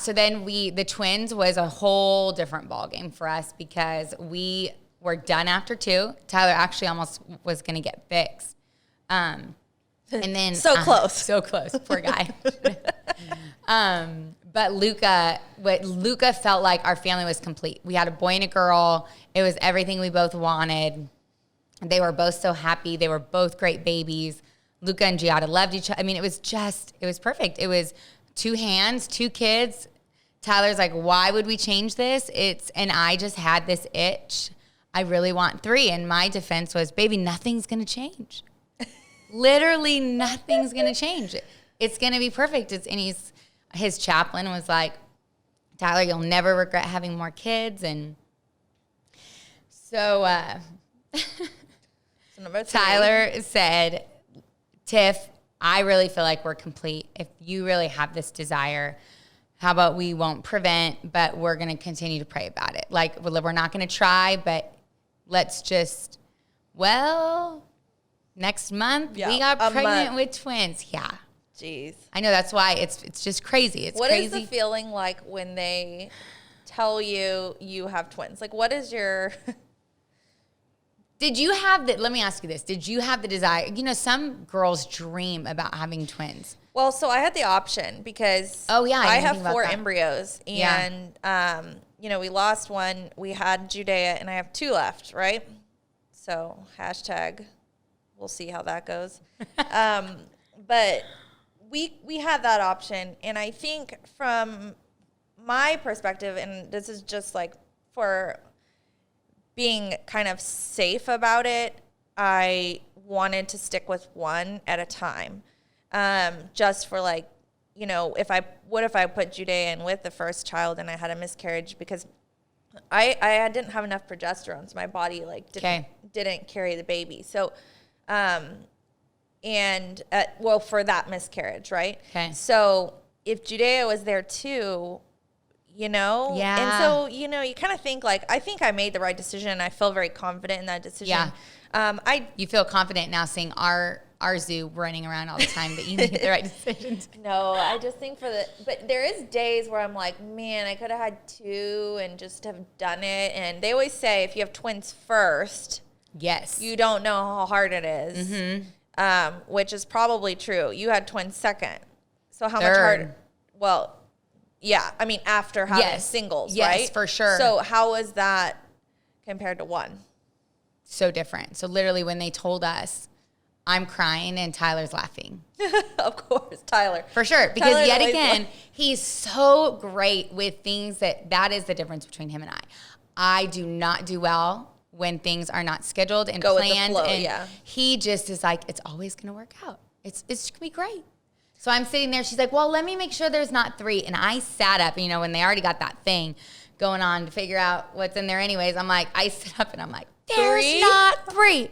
So then the twins was a whole different ballgame for us because we were done after 2. Tyler actually almost was going to get fixed. And then so close, poor guy. But Luca felt like our family was complete. We had a boy and a girl. It was everything we both wanted. They were both so happy. They were both great babies. Luca and Giada loved each other. I mean, it was perfect. It was 2 hands, 2 kids. Tyler's like, why would we change this? And I just had this itch. I really want 3. And my defense was, baby, nothing's going to change. Literally nothing's going to change. It's going to be perfect. And his chaplain was like, Tyler, you'll never regret having more kids. And so number 3. Tyler said, Tiff, I really feel like we're complete. If you really have this desire, how about we won't prevent, but we're going to continue to pray about it. Like, we're not going to try, but let's just, next month, we got pregnant with twins. Yeah. Jeez. I know, that's why it's just crazy. What is the feeling like when they tell you you have twins? Like, what is your... Did you have let me ask you this. Did you have the desire? You know, some girls dream about having twins. Well, so I had the option because I have 4 embryos. And, you know, we lost one. We had Judea, and I have 2 left, right? So, hashtag, we'll see how that goes. But we had that option. And I think from my perspective, and this is just like for being kind of safe about it, I wanted to stick with 1 at a time. Just for like, you know, what if I put Judea in with the first child and I had a miscarriage, because I didn't have enough progesterone, so my body like didn't carry the baby. So, for that miscarriage, right? Okay. So if Judea was there too, you know? Yeah. And so, you know, you kind of think like, I think I made the right decision, and I feel very confident in that decision. Yeah. You feel confident now seeing our zoo running around all the time that you made the right decision. No, I just think but there is days where I'm like, man, I could have had 2 and just have done it. And they always say if you have twins first, yes, you don't know how hard it is. Mm-hmm. Which is probably true. You had twins second. So how much harder? Well, yeah, I mean, after having singles, right? Yes, for sure. So how was that compared to 1? So different. So literally when they told us, I'm crying and Tyler's laughing. Of course, Tyler. For sure. Because Tyler's yet again, he's so great with things that is the difference between him and I. I do not do well when things are not scheduled and planned. With the flow, and he just is like, it's always going to work out. It's going to be great. So I'm sitting there. She's like, well, let me make sure there's not 3. And I sat up, you know, when they already got that thing going on to figure out what's in there anyways. I'm like, I sit up and I'm like, there's not 3.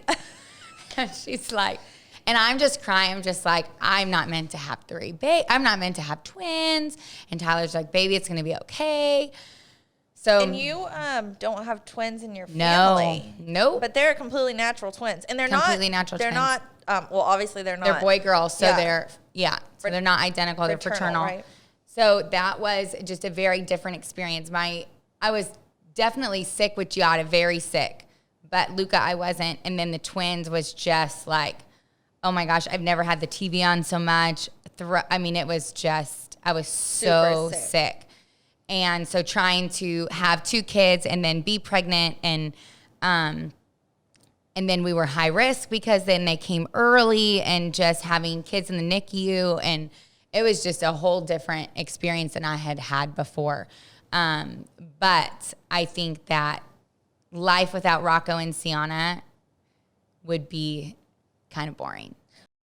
And she's like, and I'm just crying. I'm just like, I'm not meant to have 3. I'm not meant to have twins. And Tyler's like, baby, it's going to be okay. So, and you don't have twins in your family. No. But they're completely natural twins. And they're completely natural twins. They're not, well, obviously they're not. They're boy, girl. So so they're not identical. They're fraternal. Right? So that was just a very different experience. I was definitely sick with Giada, very sick. But Luca, I wasn't. And then the twins was just like, oh my gosh, I've never had the TV on so much. I mean, it was just, I was so sick. And so trying to have 2 kids and then be pregnant and then we were high risk because then they came early, and just having kids in the NICU, and it was just a whole different experience than I had had before. But I think that life without Rocco and Sienna would be kind of boring.